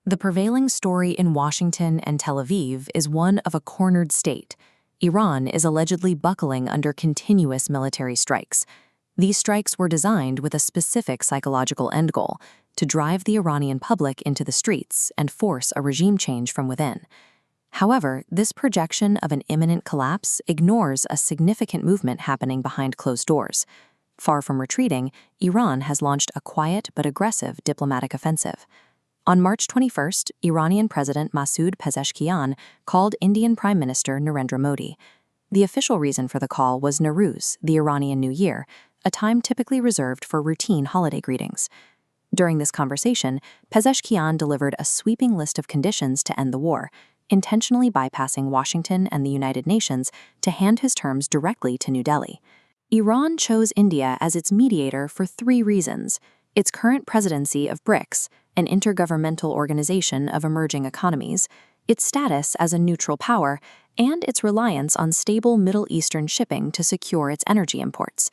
The prevailing story in Washington and Tel Aviv is one of a cornered state. Iran is allegedly buckling under continuous military strikes. These strikes were designed with a specific psychological end goal: to drive the Iranian public into the streets and force a regime change from within. However, this projection of an imminent collapse ignores a significant movement happening behind closed doors. Far from retreating, Iran has launched a quiet but aggressive diplomatic offensive. On March 21st, Iranian President Masoud Pezeshkian called Indian Prime Minister Narendra Modi. The official reason for the call was Nowruz, the Iranian New Year, a time typically reserved for routine holiday greetings. During this conversation, Pezeshkian delivered a sweeping list of conditions to end the war, intentionally bypassing Washington and the United Nations to hand his terms directly to New Delhi. Iran chose India as its mediator for three reasons: its current presidency of BRICS, an intergovernmental organization of emerging economies, its status as a neutral power, and its reliance on stable Middle Eastern shipping to secure its energy imports.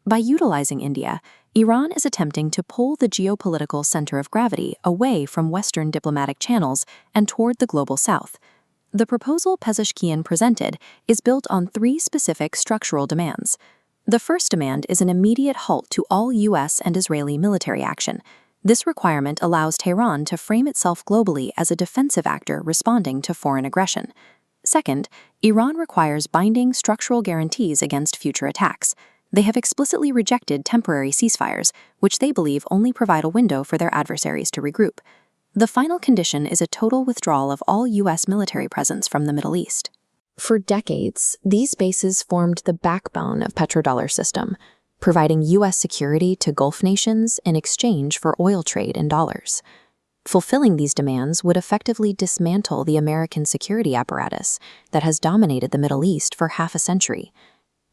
By utilizing India, Iran is attempting to pull the geopolitical center of gravity away from Western diplomatic channels and toward the global south. The proposal Pezeshkian presented is built on three specific structural demands. The first demand is an immediate halt to all U.S. and Israeli military action. This requirement allows Tehran to frame itself globally as a defensive actor responding to foreign aggression. Second, Iran requires binding structural guarantees against future attacks. They have explicitly rejected temporary ceasefires, which they believe only provide a window for their adversaries to regroup. The final condition is a total withdrawal of all U.S. military presence from the Middle East. For decades, these bases formed the backbone of petrodollar system, providing U.S. security to Gulf nations in exchange for oil trade in dollars. Fulfilling these demands would effectively dismantle the American security apparatus that has dominated the Middle East for half a century.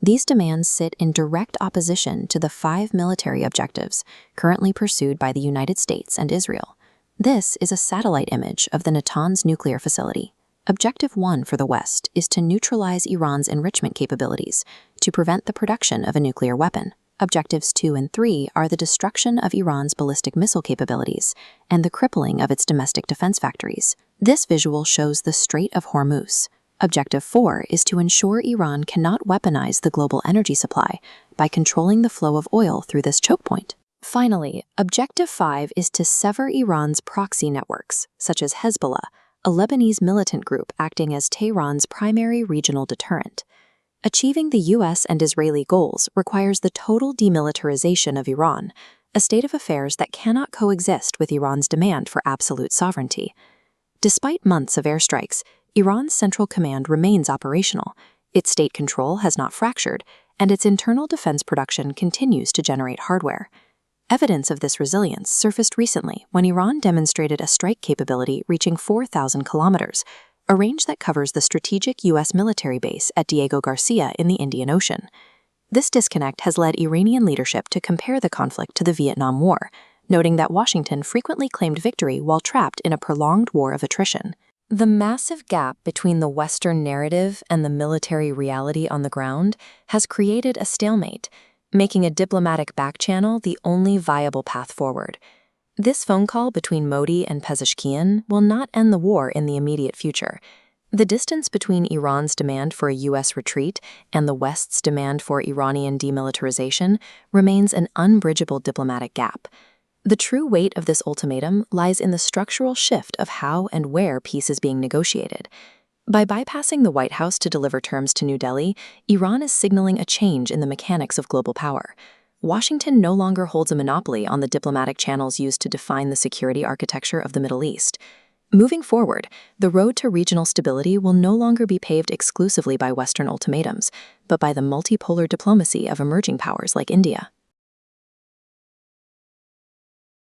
These demands sit in direct opposition to the 5 military objectives currently pursued by the United States and Israel. This is a satellite image of the Natanz nuclear facility. Objective 1 for the West is to neutralize Iran's enrichment capabilities to prevent the production of a nuclear weapon. Objectives 2 and 3 are the destruction of Iran's ballistic missile capabilities and the crippling of its domestic defense factories. This visual shows the Strait of Hormuz. Objective 4 is to ensure Iran cannot weaponize the global energy supply by controlling the flow of oil through this choke point. Finally, Objective 5 is to sever Iran's proxy networks, such as Hezbollah, a Lebanese militant group acting as Tehran's primary regional deterrent. Achieving the U.S. and Israeli goals requires the total demilitarization of Iran, a state of affairs that cannot coexist with Iran's demand for absolute sovereignty. Despite months of airstrikes, Iran's central command remains operational, its state control has not fractured, and its internal defense production continues to generate hardware. Evidence of this resilience surfaced recently when Iran demonstrated a strike capability reaching 4,000 kilometers, a range that covers the strategic U.S. military base at Diego Garcia in the Indian Ocean. This disconnect has led Iranian leadership to compare the conflict to the Vietnam War, noting that Washington frequently claimed victory while trapped in a prolonged war of attrition. The massive gap between the Western narrative and the military reality on the ground has created a stalemate, making a diplomatic backchannel the only viable path forward. This phone call between Modi and Pezeshkian will not end the war in the immediate future. The distance between Iran's demand for a U.S. retreat and the West's demand for Iranian demilitarization remains an unbridgeable diplomatic gap. The true weight of this ultimatum lies in the structural shift of how and where peace is being negotiated. By bypassing the White House to deliver terms to New Delhi, Iran is signaling a change in the mechanics of global power. Washington no longer holds a monopoly on the diplomatic channels used to define the security architecture of the Middle East. Moving forward, the road to regional stability will no longer be paved exclusively by Western ultimatums, but by the multipolar diplomacy of emerging powers like India.